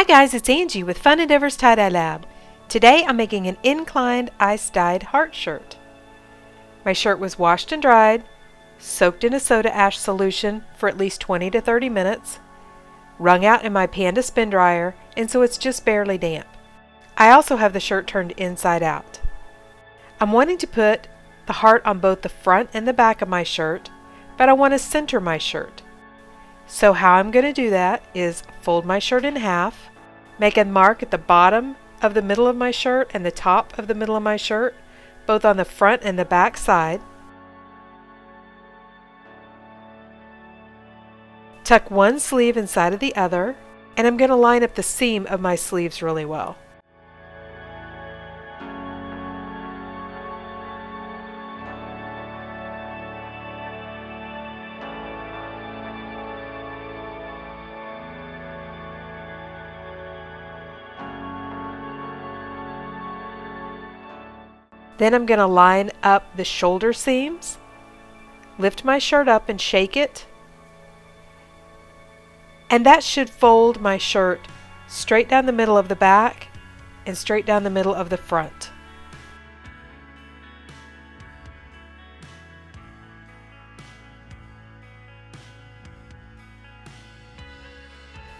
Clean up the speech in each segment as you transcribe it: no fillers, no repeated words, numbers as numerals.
Hi guys, it's Angie with Fun Endeavors Tie-Dye Lab. Today I'm making an inclined ice-dyed heart shirt. My shirt was washed and dried, soaked in a soda ash solution for at least 20 to 30 minutes, wrung out in my Panda spin dryer, and so it's just barely damp. I also have the shirt turned inside out. I'm wanting to put the heart on both the front and the back of my shirt, but I want to center my shirt. So how I'm going to do that is fold my shirt in half, make a mark at the bottom of the middle of my shirt and the top of the middle of my shirt, both on the front and the back side. Tuck one sleeve inside of the other, and I'm going to line up the seam of my sleeves really well. Then I'm going to line up the shoulder seams, lift my shirt up and shake it, and that should fold my shirt straight down the middle of the back and straight down the middle of the front.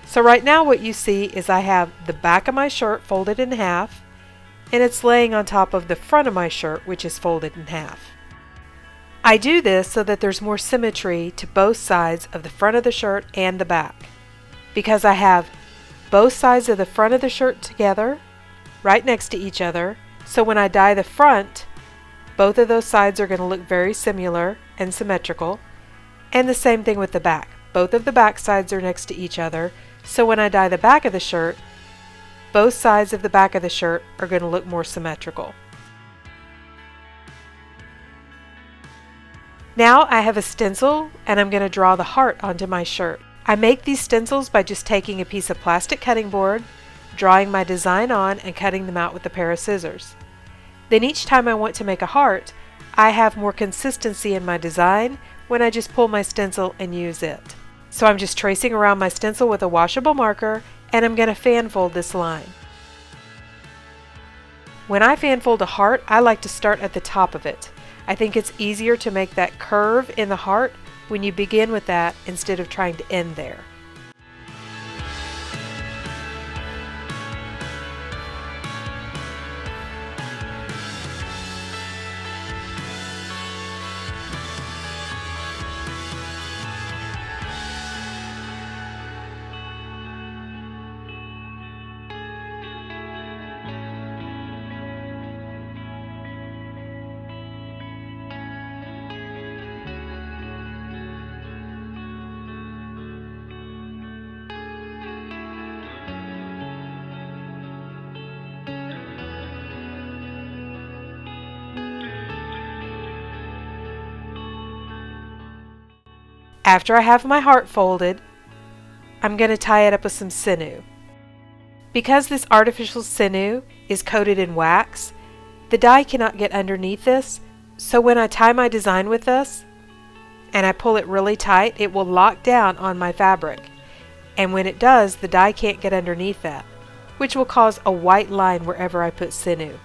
So right now what you see is I have the back of my shirt folded in half, and it's laying on top of the front of my shirt, which is folded in half. I do this so that there's more symmetry to both sides of the front of the shirt and the back, because I have both sides of the front of the shirt together right next to each other, so when I dye the front, both of those sides are going to look very similar and symmetrical, and the same thing with the back. Both of the back sides are next to each other, so when I dye the back of the shirt, both sides of the back of the shirt are going to look more symmetrical. Now I have a stencil and I'm going to draw the heart onto my shirt. I make these stencils by just taking a piece of plastic cutting board, drawing my design on and cutting them out with a pair of scissors. Then each time I want to make a heart, I have more consistency in my design when I just pull my stencil and use it. So I'm just tracing around my stencil with a washable marker, and I'm going to fan fold this line. When I fan fold a heart, I like to start at the top of it. I think it's easier to make that curve in the heart when you begin with that instead of trying to end there. After I have my heart folded, I'm going to tie it up with some sinew. Because this artificial sinew is coated in wax, the dye cannot get underneath this, so when I tie my design with this and I pull it really tight, it will lock down on my fabric. And when it does, the dye can't get underneath that, which will cause a white line wherever I put sinew.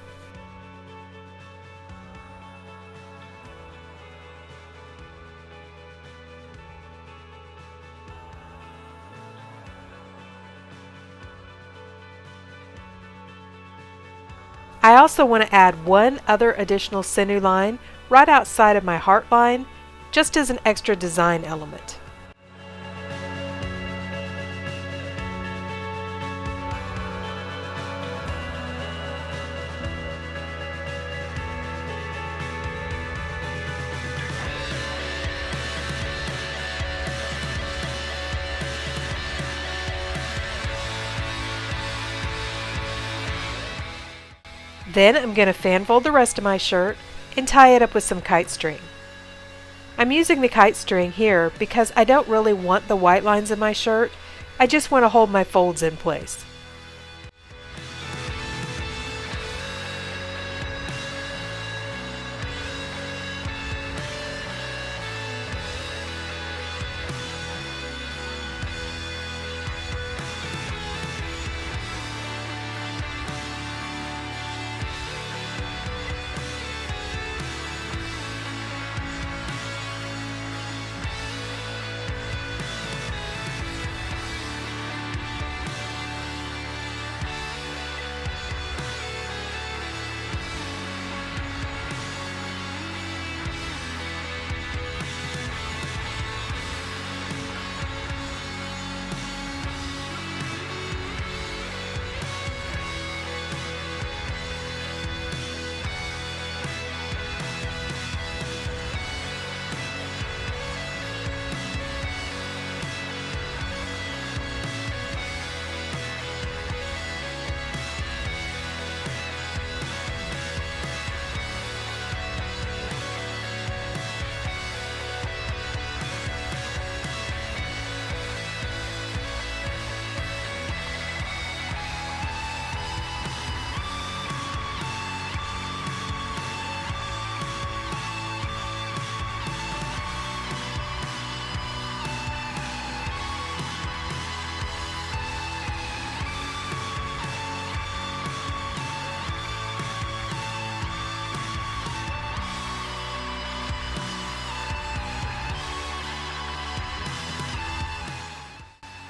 I also want to add one other additional sinew line right outside of my heart line, just as an extra design element. Then I'm going to fan fold the rest of my shirt and tie it up with some kite string. I'm using the kite string here because I don't really want the white lines in my shirt. I just want to hold my folds in place.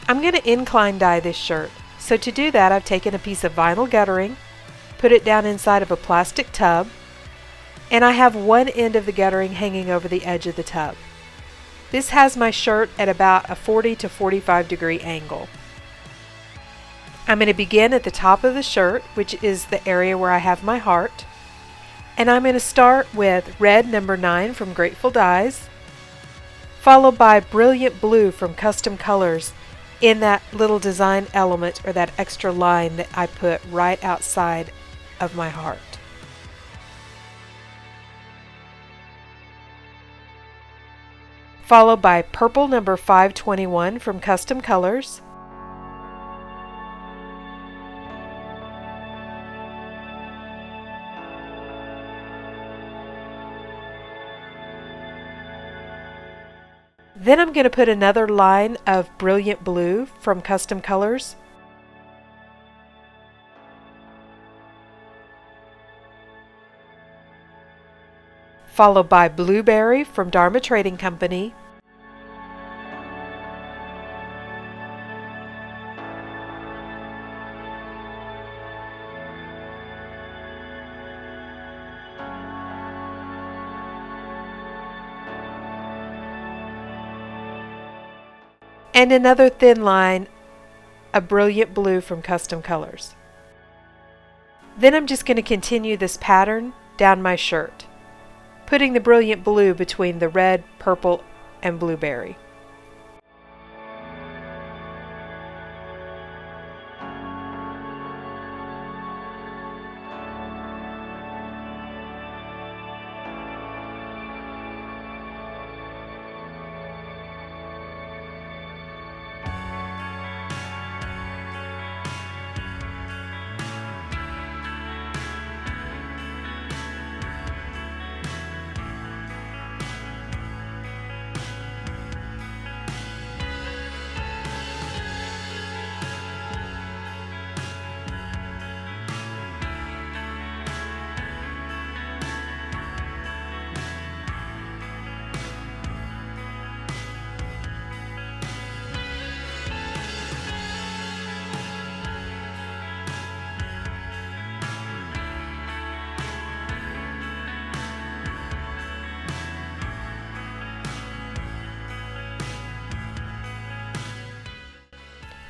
I'm going to incline dye this shirt. So to do that, I've taken a piece of vinyl guttering, put it down inside of a plastic tub, and I have one end of the guttering hanging over the edge of the tub. This has my shirt at about a 40 to 45 degree angle. I'm going to begin at the top of the shirt, which is the area where I have my heart, and I'm going to start with red number 9 from Grateful Dyes, followed by brilliant blue from Custom Colors in that little design element or that extra line that I put right outside of my heart. Followed by purple number 521 from Custom Colors, then I'm going to put another line of brilliant blue from Custom Colors, followed by blueberry from Dharma Trading Company, and another thin line of brilliant blue from Custom Colors. Then I'm just going to continue this pattern down my shirt, putting the brilliant blue between the red, purple, and blueberry.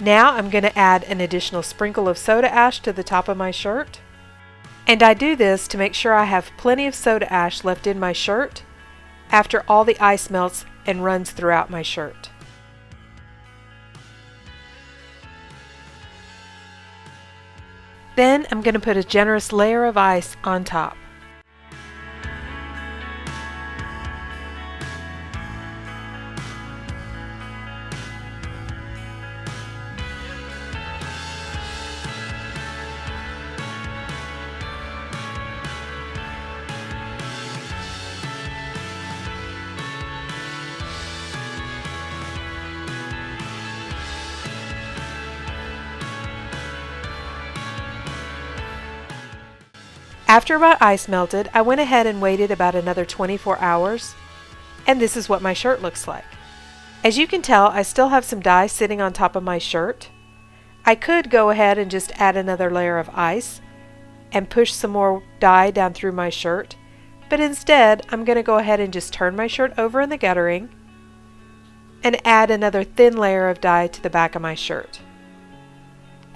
Now I'm going to add an additional sprinkle of soda ash to the top of my shirt. And I do this to make sure I have plenty of soda ash left in my shirt after all the ice melts and runs throughout my shirt. Then I'm going to put a generous layer of ice on top. After my ice melted, I went ahead and waited about another 24 hours, and this is what my shirt looks like. As you can tell, I still have some dye sitting on top of my shirt. I could go ahead and just add another layer of ice and push some more dye down through my shirt, but instead I'm going to go ahead and just turn my shirt over in the guttering and add another thin layer of dye to the back of my shirt.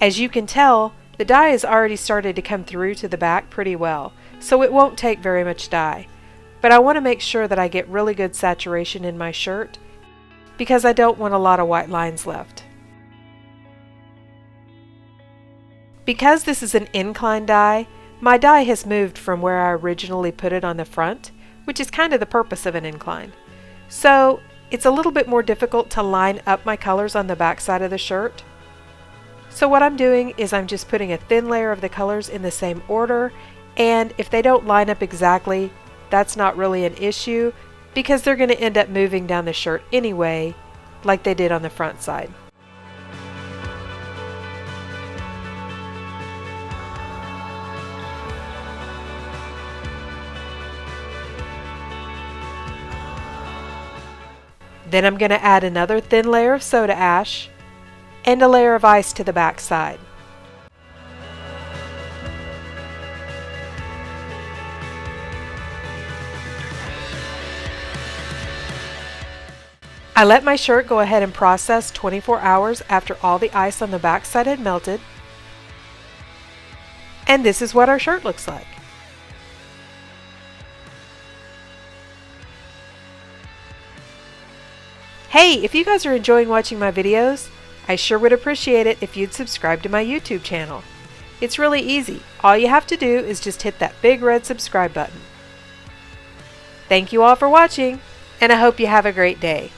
As you can tell, the dye has already started to come through to the back pretty well, so it won't take very much dye. But I want to make sure that I get really good saturation in my shirt because I don't want a lot of white lines left. Because this is an incline dye, my dye has moved from where I originally put it on the front, which is kind of the purpose of an incline. So it's a little bit more difficult to line up my colors on the back side of the shirt. So what I'm doing is I'm just putting a thin layer of the colors in the same order, and if they don't line up exactly, that's not really an issue because they're going to end up moving down the shirt anyway, like they did on the front side. Then I'm going to add another thin layer of soda ash and a layer of ice to the back side. I let my shirt go ahead and process 24 hours after all the ice on the back side had melted. And this is what our shirt looks like. Hey, if you guys are enjoying watching my videos, I sure would appreciate it if you'd subscribe to my YouTube channel. It's really easy. All you have to do is just hit that big red subscribe button. Thank you all for watching, and I hope you have a great day.